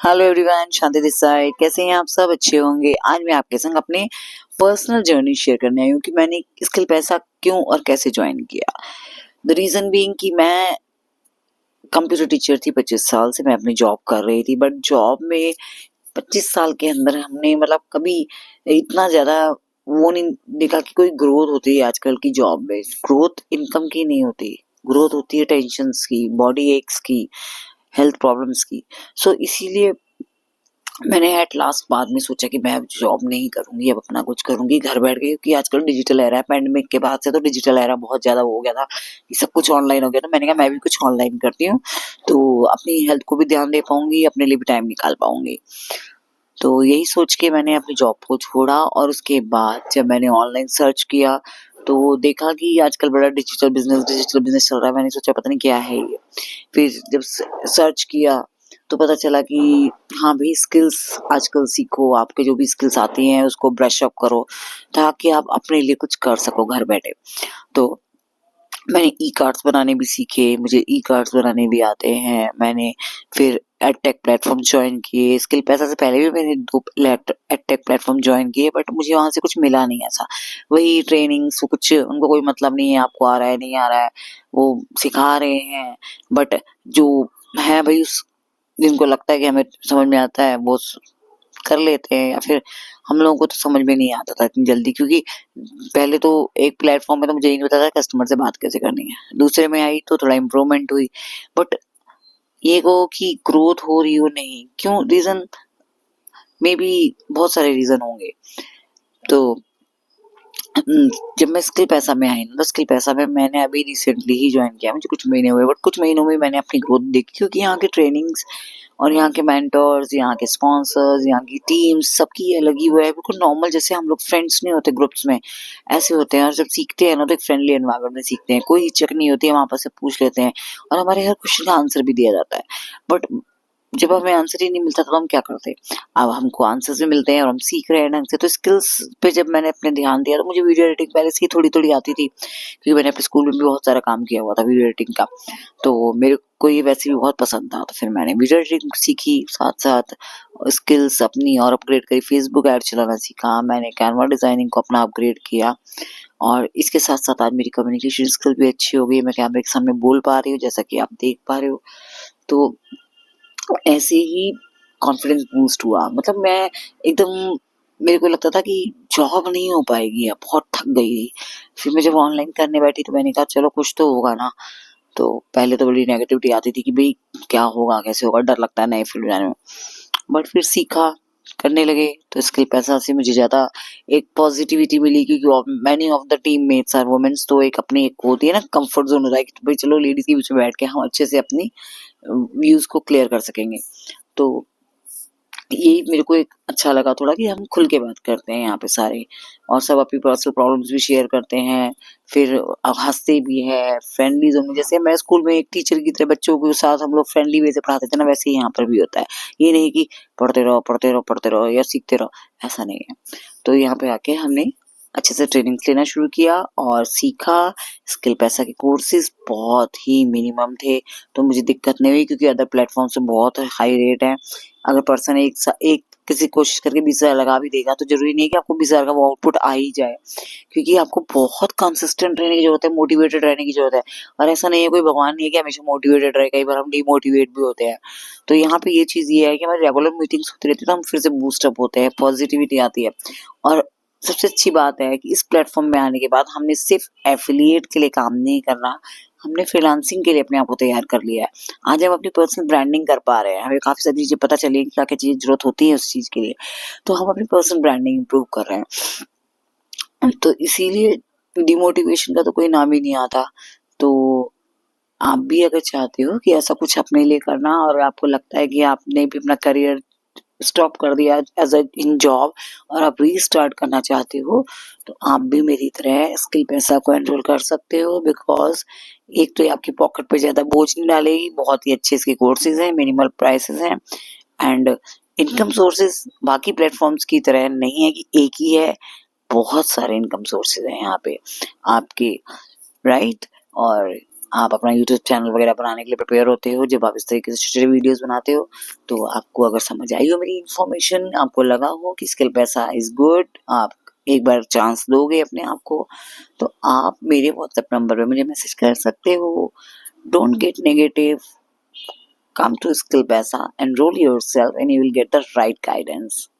Hello everyone, Shanti this side. कैसे हैं आप सब? अच्छे होंगे। आज मैं आपके संग अपने पर्सनल जर्नी शेयर करने आई हूँ कि मैंने स्किल पैसा क्यों और कैसे ज्वाइन किया। द रीजन बीइंग कि मैं कंप्यूटर टीचर थी। 25 साल से मैं अपनी जॉब कर रही थी, बट जॉब में 25 साल के अंदर हमने मतलब कभी इतना ज्यादा वो नहीं देखा कि कोई ग्रोथ होती है। आजकल की जॉब में ग्रोथ इनकम की नहीं होती, ग्रोथ होती है टेंशन्स की, बॉडी एक्स की, हेल्थ प्रॉब्लम्स की। सो इसीलिए मैंने एट लास्ट बाद में सोचा कि मैं अब जॉब नहीं करूंगी, अब अपना कुछ करूंगी घर बैठ के, क्योंकि आजकल डिजिटल एरा है। पैंडेमिक के बाद से तो डिजिटल एरा बहुत ज्यादा हो गया था कि सब कुछ ऑनलाइन हो गया। तो मैंने कहा मैं भी कुछ ऑनलाइन करती हूँ, तो अपनी हेल्थ को भी ध्यान दे पाऊंगी, अपने लिए भी टाइम निकाल पाऊंगी। तो यही सोच के मैंने अपनी जॉब को छोड़ा और उसके बाद जब मैंने ऑनलाइन सर्च किया तो देखा कि आजकल बड़ा डिजिटल बिजनेस चल रहा है। मैंने सोचा पता नहीं क्या है ये। फिर जब सर्च किया तो पता चला कि हाँ भाई, स्किल्स आजकल सीखो, आपके जो भी स्किल्स आती हैं उसको ब्रश अप करो ताकि आप अपने लिए कुछ कर सको घर बैठे। तो मैंने ई कार्ड्स बनाने भी सीखे, मुझे ई कार्ड्स बनाने भी आते हैं। मैंने फिर एडटेक प्लेटफॉर्म ज्वाइन किए। स्किल पैसा से पहले भी मैंने 2 एडटेक प्लेटफॉर्म ज्वाइन किए, बट मुझे वहां से कुछ मिला नहीं ऐसा। वही ट्रेनिंग्स, कुछ उनको कोई मतलब नहीं है आपको आ रहा है नहीं आ रहा है, वो सिखा रहे हैं। बट जो है भाई, उस जिनको लगता है कि हमें समझ में आता है वो कर लेते हैं, या फिर हम लोगों को तो समझ में नहीं आता था इतनी जल्दी, क्योंकि पहले तो एक प्लेटफॉर्म में तो मुझे ये नहीं पता था कस्टमर से बात कैसे करनी है। दूसरे में आई तो थोड़ा इम्प्रूवमेंट हुई, बट ये कहो कि ग्रोथ हो रही हो नहीं, क्यों? रीजन मे बी बहुत सारे रीजन होंगे। तो जब मैं स्किल पैसा में आई ना, तो स्किल पैसा में मैंने अभी रिसेंटली ही ज्वाइन किया, मुझे कुछ महीने हुए, बट कुछ महीनों में मैंने अपनी ग्रोथ देखी, क्योंकि यहाँ के ट्रेनिंग्स और यहाँ के मेंटर्स, यहाँ के स्पॉन्सर्स, यहाँ की टीम्स सबकी अलग ही हुआ है। बिल्कुल नॉर्मल, जैसे हम लोग फ्रेंड्स नहीं होते ग्रुप्स में, ऐसे होते हैं। और जब सीखते हैं ना तो एक फ्रेंडली एनवायरनमेंट में सीखते हैं, कोई हिचक नहीं होती है, वहां पर से पूछ लेते हैं और हमारे हर क्वेश्चन का आंसर भी दिया जाता है। बट जब हमें आंसर ही नहीं मिलता तो हम क्या करते? अब हमको आंसर्स भी मिलते हैं और हम सीख रहे हैं ढंग से। तो स्किल्स पे जब मैंने अपने ध्यान दिया तो मुझे वीडियो एडिटिंग पहले से ही थोड़ी थोड़ी आती थी, क्योंकि मैंने अपने स्कूल में भी बहुत सारा काम किया हुआ था वीडियो एडिटिंग का। तो मेरे को ये वैसे भी बहुत पसंद था, तो फिर मैंने वीडियो एडिटिंग सीखी, साथ साथ स्किल्स अपनी और अपग्रेड करी। फेसबुक ऐड चलाना सीखा, मैंने कैनवा डिजाइनिंग को अपना अपग्रेड किया, और इसके साथ साथ आज मेरी कम्युनिकेशन स्किल भी अच्छी हो गई। मैं कैमरे के सामने बोल पा रही हूँ, जैसा कि आप देख पा रहे हो। तो ऐसे ही कॉन्फिडेंस बूस्ट हुआ। मतलब मैं एकदम, मेरे को लगता था कि जॉब नहीं हो पाएगी, अब बहुत थक गई। फिर मैं जब ऑनलाइन करने बैठी तो मैंने कहा चलो कुछ तो होगा ना। तो पहले तो बड़ी नेगेटिविटी आती थी कि भाई क्या होगा, कैसे होगा, डर लगता है नए फील्ड में जाने में। बट फिर सीखा, करने लगे, तो इसके पैसा से मुझे ज्यादा एक पॉजिटिविटी मिली, क्योंकि many of the teammates are womens. तो एक अपनी एक होती है ना कंफर्ट जोन होता है कि भाई चलो लेडीज के बीच में बैठ के हम अच्छे से अपनी व्यूज को क्लियर कर सकेंगे। तो ये मेरे को एक अच्छा लगा थोड़ा कि हम खुल के बात करते हैं यहाँ पे सारे, और सब अपनी पर्सनल प्रॉब्लम्स भी शेयर करते हैं। फिर हंसते भी है, फ्रेंडली जोन में। जैसे मैं स्कूल में एक टीचर की तरह बच्चों के साथ हम लोग फ्रेंडली वे से पढ़ाते थे ना, वैसे ही यहाँ पर भी होता है। ये नहीं कि पढ़ते रहो पढ़ते रहो पढ़ते रहो या सीखते रहो, ऐसा नहीं है। तो यहाँ पे आके हमने अच्छे से ट्रेनिंग लेना शुरू किया और सीखा। स्किल पैसा के कोर्सेज बहुत ही मिनिमम थे, तो मुझे दिक्कत नहीं हुई, क्योंकि अदर प्लेटफॉर्म से बहुत हाई रेट है। अगर पर्सन एक किसी कोशिश करके 20,000 लगा भी देगा तो जरूरी नहीं है कि आपको 20,000 का वो आउटपुट आ ही जाए, क्योंकि आपको बहुत कंसिस्टेंट रहने की जरूरत है, मोटिवेटेड रहने की जरूरत है। और ऐसा नहीं है, कोई भगवान नहीं है कि हमेशा मोटिवेटेड रहे, कई बार हम डिमोटिवेट भी होते हैं। तो यहाँ पे ये चीज ये है कि हमारी रेगुलर मीटिंग्स होती रहती है तो हम फिर से बूस्टअप होते हैं, पॉजिटिविटी आती है। और सबसे अच्छी बात है कि इस प्लेटफॉर्म में आने के बाद हमने सिर्फ एफिलिएट के लिए काम नहीं करना, हमने फ्रीलांसिंग के लिए अपने आप को तैयार कर लिया है। आज हम अपनी पर्सनल ब्रांडिंग कर पा रहे हैं, हमें काफी सारी चीजें पता चली कि क्या क्या चीजें जरूरत होती है उस चीज के लिए। तो हम अपनी पर्सनल ब्रांडिंग इंप्रूव कर रहे हैं, तो इसीलिए डिमोटिवेशन का तो कोई नाम ही नहीं आता। तो आप भी अगर चाहते हो कि ऐसा कुछ अपने लिए करना, और आपको लगता है कि आपने भी अपना करियर स्टॉप कर दिया एज अ इन जॉब और आप रीस्टार्ट करना चाहते हो, तो आप भी मेरी तरह स्किल पैसा को एनरोल कर सकते हो। बिकॉज एक तो ये आपकी पॉकेट पे ज्यादा बोझ नहीं डालेगी, बहुत ही अच्छे इसके कोर्सेज हैं, मिनिमल प्राइसेस हैं, एंड इनकम सोर्सेज बाकी प्लेटफॉर्म्स की तरह नहीं है कि एक ही है, बहुत सारे इनकम सोर्सेज हैं यहाँ पे आपके, राइट। और आप अपना यूट्यूब चैनल वगैरह बनाने के लिए प्रिपेयर होते हो, जब आप इस तरीके से छोटे वीडियोस बनाते हो, तो आपको अगर समझ आई हो मेरी इन्फॉर्मेशन, आपको लगा हो कि स्किल पैसा इज गुड, आप एक बार चांस दोगे अपने आप को, तो आप मेरे व्हाट्सएप नंबर पे मुझे मैसेज कर सकते हो। Don't get negative, come to skill pesa, enroll yourself and you will get the right guidance.